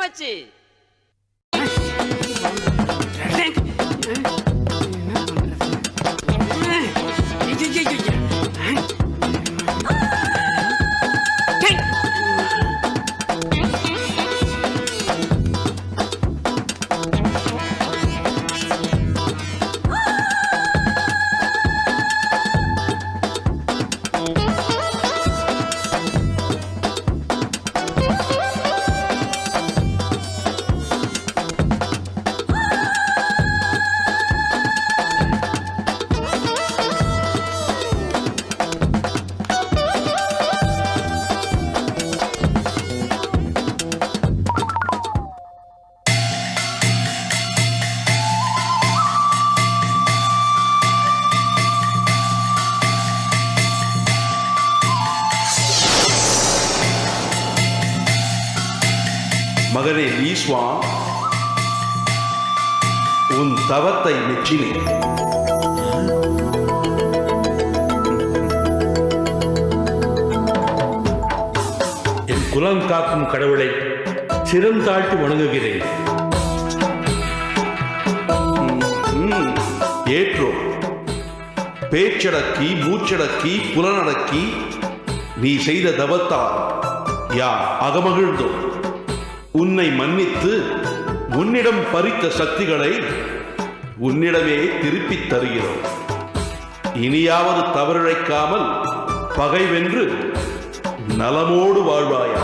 போச்சு. மகனே ஈஸ்வான், உன் தவத்தை மெச்சினேன். என் குலம் காக்கும் கடவுளை சிரம் தாழ்த்தி வணங்குகிறேன். ஏற்றோ, பேச்சடக்கி மூச்சடக்கி புலனடக்கி நீ செய்த தவத்தால் யார் அகமகிழ்ந்தோம். உன்னை மன்னித்து உன்னிடம் பறித்த சக்திகளை உன்னிடமே திருப்பித் தருகிறோம். இனியாவது தவறிழைக்காமல் பகை வென்று நலமோடு வாழ்வாயா.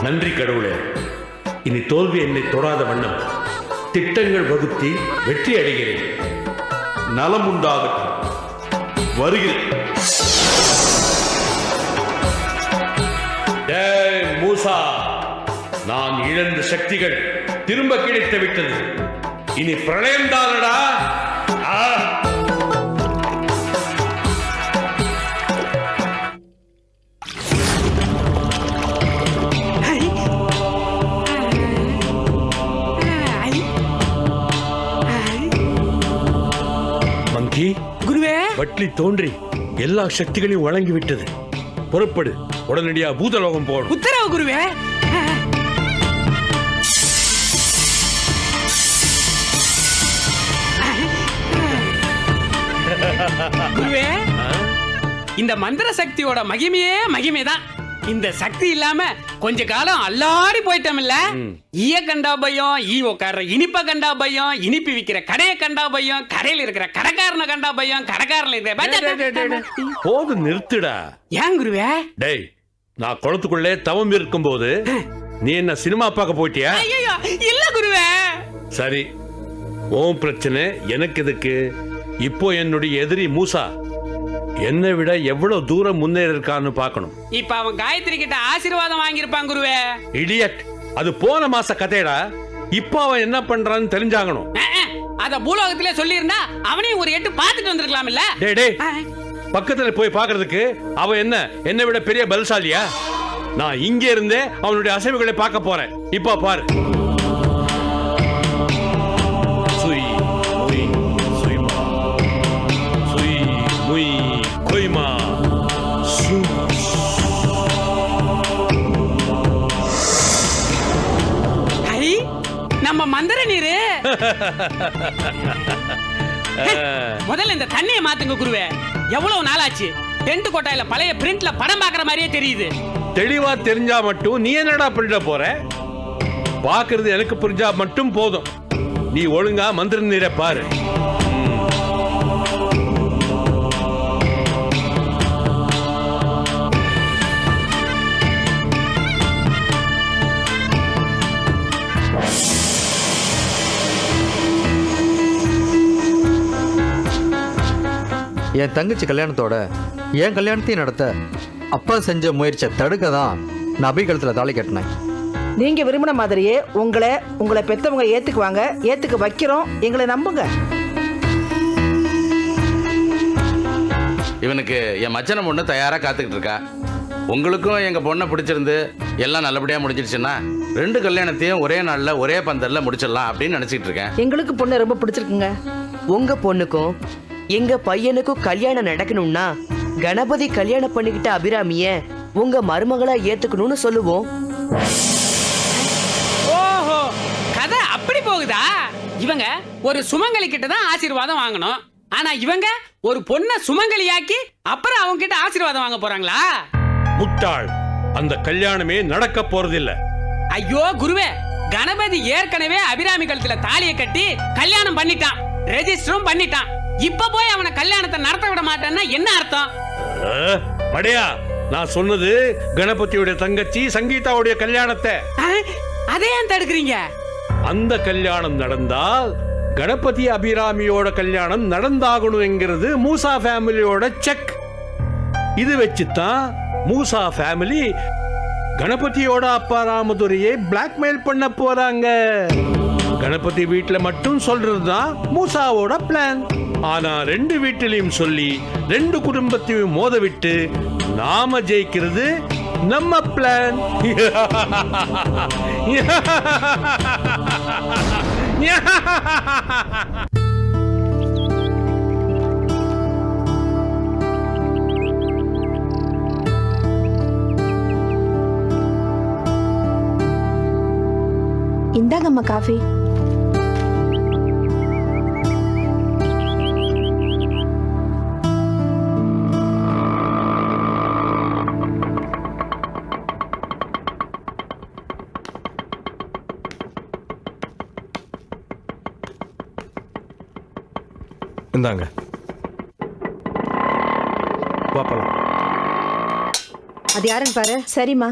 நன்றி கடவுளே. இனி தோல்வி என்னை தொடாத வண்ணம் திட்டங்கள் வகுத்தி வெற்றி அடைகிறேன். நலம் உண்டாகட்டும். வருகிறேன். டேய் மூசா, நான் இழந்த சக்திகள் திரும்ப கிடைத்து விட்டது. இனி பிரளயம் தானடா. குருவே, வட்லி தோன்றி எல்லா சக்திகளையும் வழங்கிவிட்டது. புறப்படு, உடனடியா பூதலோகம் போடும். உத்தரவு குருவே. குருவே, இந்த மந்திர சக்தியோட மகிமைதான். இந்த சக்தி இல்லாம கொஞ்ச காலம் அல்லாடி போயிட்டோம் இல்ல. ஈய கண்டா பயம், ஈ உட்கார இனிப்ப கண்டா பயம், இனிப்பி விக்கிற கடையை கண்டா பயம், கடையில இருக்கிற கடைக்காரனை கண்டா பயம், கடைக்காரல இருக்கிற. போது நிறுத்துடா. ஏன் குருவே? டேய், நான் குளத்துக்குள்ளே தவம் இருக்கும் போது நீ என்ன சினிமா பார்க்க போயிட்டியா? இல்ல குருவே. சரி, உன் பிரச்சனை எனக்கு எதுக்கு? இப்போ என்னுடைய எதிரி மூசா என்னை விட எவ்வளவு தூரம் முன்னேறி இருக்கான்னு பார்க்கணும். இப்ப அவன் காயத்ரி கிட்ட ஆசீர்வாதம் வாங்கியிருப்பான் குருவே. இடியட், அது போன மாச கதைடா. இப்போ அவன் என்ன பண்றான்னு தெரிஞ்சாகணும். அத பூலோகத்திலே சொல்லி இருந்தா அவனையும் ஒரு எட்டு பார்த்துட்டு வந்திருக்கலாம் இல்ல. டேய், பக்கத்துல போய் பாக்குறதுக்கு அவன் என்னை விட பெரிய பலசாலியா? நான் இங்க இருந்தே அவனுடைய அசைவுகளை பார்க்க போறேன். இப்ப பாரு. நம்ம மந்திர நீரு. முதல்ல இந்த தண்ணியை மாத்துங்க குருவே. எவ்வளவு நாளாச்சு? டென்ட் கோட்டையில பழைய பிரிண்ட்ல படம் பாக்குற மாதிரியே தெரியுது. தெளிவா தெரிஞ்சா மட்டும் நீ என்னடா பண்ணிட போற? பாக்குறது எனக்கு புரிஞ்சா மட்டும் போதும். நீ ஒழுங்கா மந்திர நீரை பாரு. என் தங்கச்சி கல்யாணத்தோட என் கல்யாணத்தையும் நடத்த அப்பா செஞ்ச முயற்சியை தடுக்க தான் நான் அபிகலத்தில் தாலி கட்டினேன். நீங்க விரும்பின மாதிரியே உங்களை பெத்தவங்க ஏத்துக்குவாங்க. ஏத்துக்க வைக்கிறோம். எங்களை நம்புங்க. இவனுக்கு என் மச்சனை பொண்ணு தயாராக காத்துக்கிட்டு இருக்கா. உங்களுக்கும் எங்கள் பொண்ணை பிடிச்சிருந்து எல்லாம் நல்லபடியாக முடிஞ்சிடுச்சுன்னா 2 கல்யாணத்தையும் ஒரே நாளில் ஒரே பந்தலில் முடிச்சிடலாம் அப்படின்னு நினச்சிட்டு இருக்கேன். எங்களுக்கு பொண்ணு ரொம்ப பிடிச்சிருக்குங்க. உங்க பொண்ணுக்கும் எங்க பையனுக்கும் கல்யாணம் நடக்கணும்னா கணபதி கல்யாணம் பண்ணிக்கிட்ட அபிராமிய உங்க மருமகளா ஏத்துக்கணும்னு சொல்லுவோம். ஓஹோ, கதை அப்படி போகுதா? இவங்க ஒரு சுமங்கலி கிட்ட தான் ஆசீர்வாதம் வாங்கணும். ஆனா இவங்க ஒரு பொண்ண சுமங்கலியாக்கி அப்புறம் அவங்க கிட்ட ஆசீர்வாதம் வாங்க போறாங்களா? முட்டாள், அந்த கல்யாணமே நடக்க போறதில்ல. ஐயோ குருவே, கணபதி ஏற்கனவே அபிராமி கழுத்துல தாலியை கட்டி கல்யாணம் பண்ணிட்டான், ரெஜிஸ்டரும் பண்ணிட்டான். இப்ப போய் அவனை கல்யாணத்தை நடத்த விட மாட்டேன்னா என்ன அர்த்தம்? படையா, நான் சொன்னது கணபதியோட தங்கச்சி சங்கீதாவுடைய கல்யாணத்தை. அதே ஏன் தடுக்கிறீங்க? அந்த கல்யாணம் நடந்தால் கணபதி அபிராமியோட கல்யாணம் நடந்தாகணும் என்கிறது மூசா ஃபேமிலியோட செக். இது வச்சுதான் மூசா ஃபேமிலி கணபதியோட அப்பா ராமதுரையை பிளாக்மெயில் பண்ண போறாங்க. கணபதி வீட்டுல மட்டும் சொல்றதுதான் மூசாவோட பிளான். ஆனா 2 வீட்டிலையும் சொல்லி 2 குடும்பத்தையும் மோத விட்டு நாம ஜெயிக்கிறது நம்ம பிளான். இந்தாங்கம்மா காஃபி. இந்தாங்க, பாப்பலாம். அது யாருன்னு பாரு. சரிம்மா.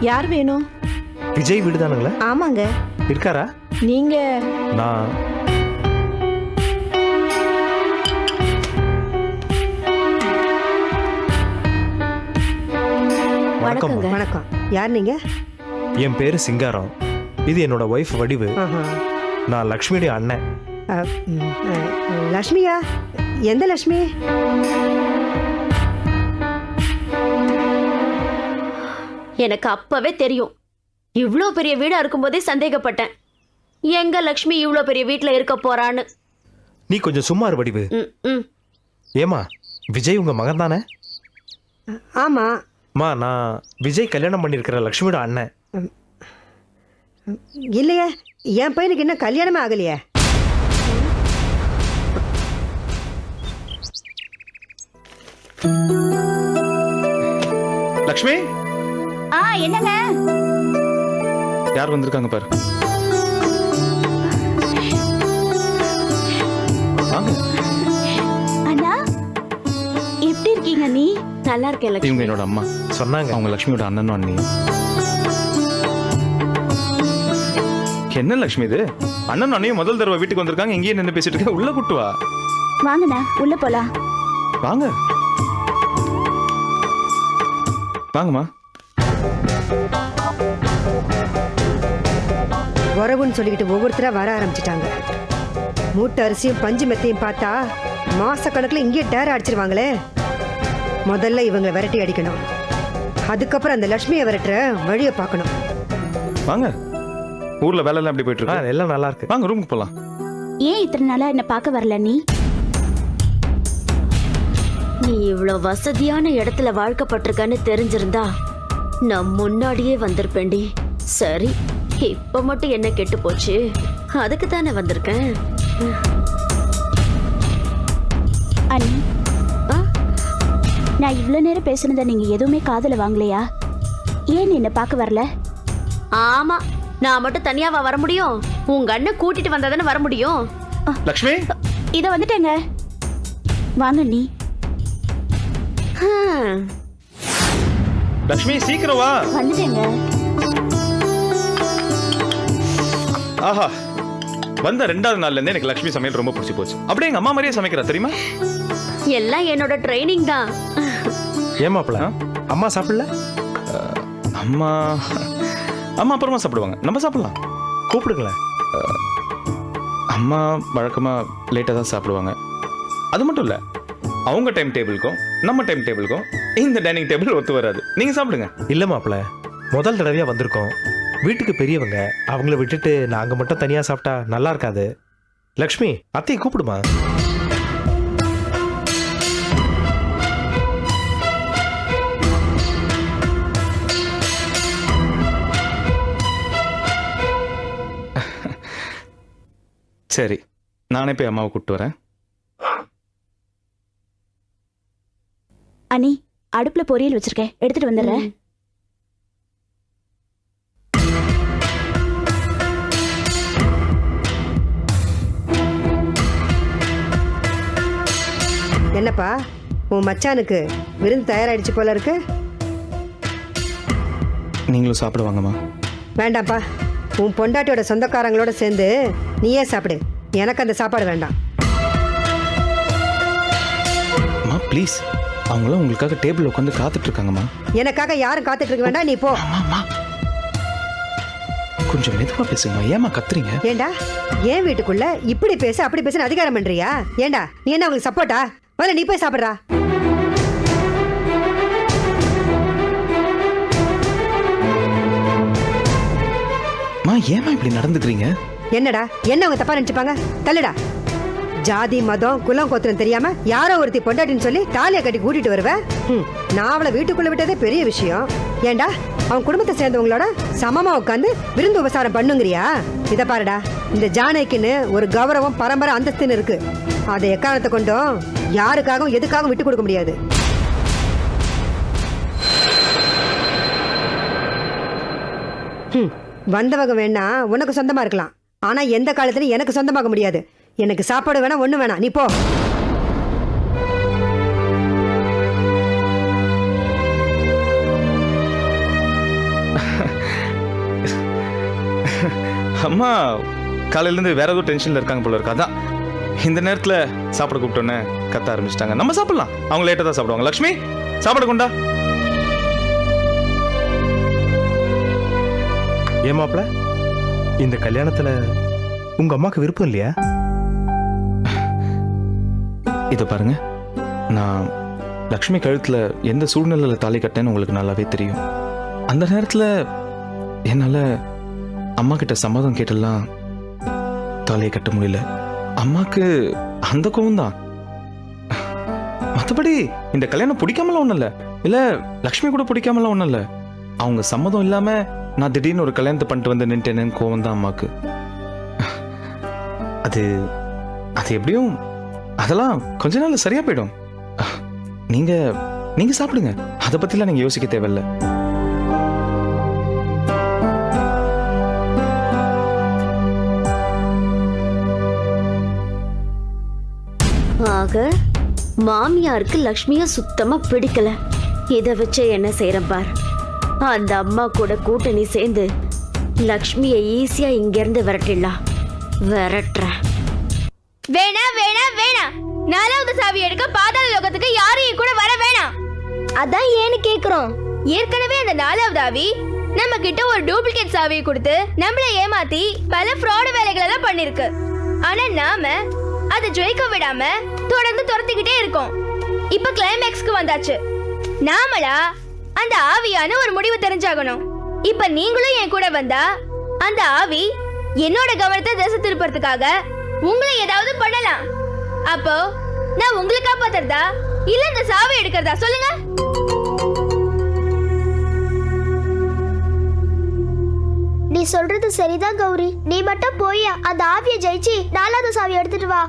யார் வேணும்? விஜய் வீடு தானுங்களா? ஆமாங்க. இருக்காரா? நீங்க? நான் வணக்கம். வணக்கம். யார் நீங்க? என் பேரு சிங்காரம். இது என்னோட ஒய்ஃப் வடிவு. நான் லக்ஷ்மியுடைய அண்ணன். லக்ஷ்மியா? எந்த லக்ஷ்மி? எனக்கு அப்பவே தெரியும். இவ்ளோ பெரிய வீடா இருக்கும்போதே சந்தேகப்பட்டேன். எங்க லக்ஷ்மி இவ்ளோ பெரிய வீட்ல இருக்க போறான்னு. நீ கொஞ்சம் சும்மா இரு வடிவு. ஏமா, விஜய் உங்க மகன் தானே? ஆமா. மா, நான் விஜய் கல்யாணம் பண்ணியிருக்கிற லக்ஷ்மியோட அண்ணன். இல்லையே, என் பையனுக்கு இன்னும் கல்யாணமே ஆகலையே. லக்ஷ்மி, என்னங்க? யார் வந்திருக்காங்க பாரு. அண்ணா, எப்படி இருக்கீங்க? நீ நல்லா இருக்கேன் லக்ஷ்மி. இவங்க என்னோட அம்மா. சொன்னாங்க அவங்க லக்ஷ்மியோட அண்ணனும் அண்ணியும். என்ன லக்ஷ்மி இது? அண்ணனும் அண்ணியும் முதல் தடவை வீட்டுக்கு வந்திருக்காங்க. எங்கேயே நின்று பேசிட்டு இருக்க? உள்ள கூட்டு வா. வாங்கண்ணா, உள்ள போலாம். வாங்க வாங்கம்மா. உறவுன்னு சொல்லிக்கிட்டு ஒவ்வொருத்தரா வர ஆரம்பிச்சிட்டாங்க. மூட்டை அரிசியும் பஞ்சு மெத்தையும் பார்த்தா மாசக்கணக்கில் இங்கேயே டேர அடிச்சிருவாங்களே. முதல்ல இவங்களை விரட்டி அடிக்கணும். அதுக்கப்புறம் அந்த லட்சுமியை விரட்டுற வழியை பார்க்கணும். வாங்க. ஊர்ல வேலை எல்லாம் எப்படி போயிட்டு இருக்கு? எல்லாம் நல்லா இருக்கு. வாங்க ரூமுக்கு போலாம். ஏன் இத்தனை நாளா என்ன பார்க்க வரல? நீ இவ்ளோ வசதியான இடத்துல வாழ்க்கப்பட்டிருக்கன்னு தெரிஞ்சிருந்தா நான் முன்னாடியே வந்திருப்பேன்டி. சரி, இப்ப மட்டும் என்ன கெட்டு போச்சு? அதுக்கு தானே வந்திருக்கேன். அண்ணி, நான் இவ்ளோ நேரம் பேசுனத நீங்க எதுவுமே காதுல வாங்கலையா? ஏன் என்ன பார்க்க வரல? ஆமா, நான் மட்டும் தனியாவா வர முடியும்? உங்க அண்ணன் கூட்டிட்டு வந்தா தானே வர முடியும். லக்ஷ்மி, இத வந்துட்டேங்க. வாங்க நீ. லக்ஷ்மி சீக்கிரம் வா. வந்துட்டேங்க. ஆஹா, வந்த 2வது நாள்ல இருந்தே எனக்கு லக்ஷ்மி சமையல் ரொம்ப பிடிச்சி போச்சு. அப்படியே எங்க அம்மா மாதிரியே சமைக்கிறா தெரியுமா? எல்லாம் என்னோட ட்ரைனிங் தான். ஏமாப்ல, அம்மா சாப்பிடல? அம்மா அம்மா அப்புறமா சாப்பிடுவாங்க, நம்ம சாப்பிடலாம். கூப்பிடுங்களேன். அம்மா வழக்கமாக லேட்டாக தான் சாப்பிடுவாங்க. அது மட்டும் இல்லை, அவங்க டைம் டேபிளுக்கும் நம்ம டைம் டேபிளுக்கும் இந்த டைனிங் டேபிள் ஒத்து வராது. நீங்கள் சாப்பிடுங்க. இல்லை மாப்பிள்ள, முதல் தடவையாக வந்திருக்கோம். வீட்டுக்கு பெரியவங்க, அவங்கள விட்டுட்டு நாங்கள் மட்டும் தனியாக சாப்பிட்டா நல்லா இருக்காது. லக்ஷ்மி, அத்தையை கூப்பிடுமா. சரி, நானே போய் அம்மாவை கூப்பிட்டு வரேன். அனி, அடுப்புல பொரியல் வச்சிருக்கேன், எடுத்துட்டு வந்துடுறேன். என்னப்பா உன் மச்சானுக்கு விருந்து தயாராயிடுச்சு போல இருக்கு. நீங்களும் சாப்பிடுவாங்கம்மா. வேண்டாம்ப்பா, உன் பொண்டாட்டியோட சொந்தக்காரங்களோட சேர்ந்து நீயே சாப்பிடு. எனக்கு அந்த சாப்பாடு வேண்டாம். அம்மா ப்ளீஸ், அவங்களும் உங்களுக்காக டேபிள் உட்காந்து காத்துட்டு இருக்காங்கம்மா. எனக்காக யாரும் காத்துட்டு இருக்க வேண்டாம், நீ போ. அம்மா கொஞ்சம் மெதுவா பேசுங்கம்மா, ஏமா கத்துறீங்க? ஏண்டா ஏன் வீட்டுக்குள்ள இப்படி பேச அப்படி பேசுன்னு அதிகாரம் பண்றியா? ஏண்டா நீ என்ன அவங்களுக்கு சப்போர்ட்டா? முதல்ல நீ போய் சாப்பிடுறா. ஏமா இப்படி நடந்துக்கிறீங்க? என்னடா என்ன அவங்க தப்பா நினைச்சுப்பாங்க? தள்ளுடா. ஜாதி மதம் குலம் கோத்திரம் தெரியாம யாரோ ஒருத்தி பொண்டாட்டின்னு சொல்லி தாலியை கட்டி கூட்டிட்டு வருவேன். நான் அவளை வீட்டுக்குள்ள விட்டதே பெரிய விஷயம். ஏண்டா அவன் குடும்பத்தை சேர்ந்தவங்களோட சமமா உட்காந்து விருந்து உபசாரம் பண்ணுங்கிறியா? இத பாருடா, இந்த ஜானகின்னு ஒரு கௌரவம் பரம்பரை அந்தஸ்துன்னு இருக்கு. அதை எக்காரணத்தை கொண்டும் யாருக்காகவும் எதுக்காகவும் விட்டு கொடுக்க முடியாது. வந்தவங்க வேணா உனக்கு சொந்தமா இருக்கலாம், ஆனா எந்த காலத்துலயும் எனக்கு சொந்தமாக முடியாது. எனக்கு சாப்பாடு வேணா, ஒண்ணு வேணாம், நீ போ. அம்மா காலையிலேருந்து வேற ஏதோ டென்ஷன்ல இருக்காங்க போல இருக்கு. அதான் இந்த நேரத்தில் சாப்பிட கூப்பிட்டோன்னே கத்த ஆரம்பிச்சிட்டாங்க. நம்ம சாப்பிடலாம், அவங்க லேட்டாக தான் சாப்பிடுவாங்க. லக்ஷ்மி, சாப்பாடு கொண்டா. ஏன் மாப்பிள்ள, இந்த கல்யாணத்துல உங்க அம்மாக்கு விருப்பம் இல்லையா? இதை பாருங்க, நான் லக்ஷ்மி கழுத்தில் எந்த சூழ்நிலையில் தாலி கட்டேன்னு உங்களுக்கு நல்லாவே தெரியும். அந்த நேரத்தில் என்னால் அம்மா கிட்ட சம்மதம் கேட்டெல்லாம் தாலியை கட்ட முடியல. அம்மாக்கு அந்த கோவம் தான். மற்றபடி இந்த கல்யாணம் பிடிக்காமலாம் ஒன்றும் இல்லை, இல்லை லக்ஷ்மி கூட பிடிக்காமலாம் ஒன்றும் இல்லை. அவங்க சம்மதம் இல்லாமல் நான் திடீர்னு ஒரு கல்யாணத்தை பண்ணிட்டு வந்து நின்ட்டேன்னு கோவம் தான் அம்மாக்கு. அது அது எப்படியும் அதெல்லாம் கொஞ்ச நாள் சரியா போயிடும். நீங்க நீங்க சாப்பிடுங்க, அதை பத்திலாம் நீங்க யோசிக்க தேவையில்ல. ஆக மாமியாருக்கு லக்ஷ்மிய சுத்தமா பிடிக்கல. இதை வச்சு என்ன செய்யறேன் பார். அந்த அம்மா கூட கூட்டணி சேர்ந்து லக்ஷ்மியை ஈஸியா இங்க இருந்து விரட்டிடலாம். விரட்டுறேன். வேணா வேணா வேணா, 4வது சாவி எடுக்க பாதாள லோகத்துக்கு யாரையும் கூட வர வேணாம். அதான் ஏன்னு கேக்குறோம். ஏற்கனவே அந்த 4வது ஆவி நம்ம கிட்ட ஒரு டூப்ளிகேட் சாவியை கொடுத்து நம்மள ஏமாத்தி பல ஃப்ராட் வேலைகள் எல்லாம் பண்ணிருக்கு. ஆனா நாம அதை ஜெயிக்க விடாம தொடர்ந்து துரத்திக்கிட்டே இருக்கோம். இப்ப கிளைமேக்ஸ்க்கு வந்தாச்சு. நாமளா அந்த ஆவியான ஒரு முடிவு தெரிஞ்சாகணும். இப்ப நீங்களும் என் கூட வந்தா அந்த ஆவி என்னோட கவனத்தை திசை திருப்பறதுக்காக உங்களை ஏதாவது பண்ணலாம். அப்போ நான் உங்களை காப்பாத்துறதா இல்ல இந்த சாவி எடுக்கிறதா சொல்லுங்க. நீ சொல்றது சரிதான் கௌரி. நீ மட்டும் போய் அந்த ஆவியை ஜெயிச்சு 4வது சாவி எடுத்துட்டு வா.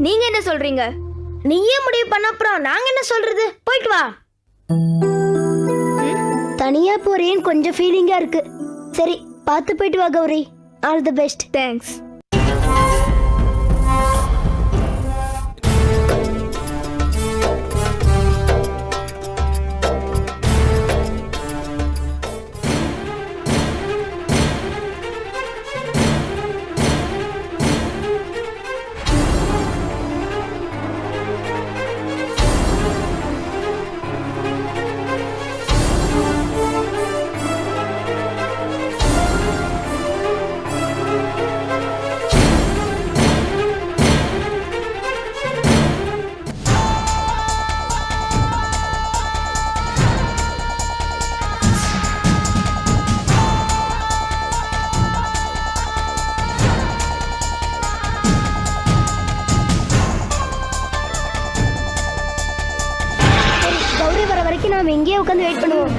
நீங்க என்ன சொல்றீங்க? நீயே முடிவு பண்ண, அப்புறம் நாங்க என்ன சொல்றது? போயிட்டு வா. தனியா போறேன்னு கொஞ்சம் ஃபீலிங்கா இருக்கு. சரி, பார்த்து போயிட்டு வா Gauri. All the best. Thanks. வரைக்கும் நாம இங்கேயே உட்காந்து வெயிட் பண்ணுவோம்.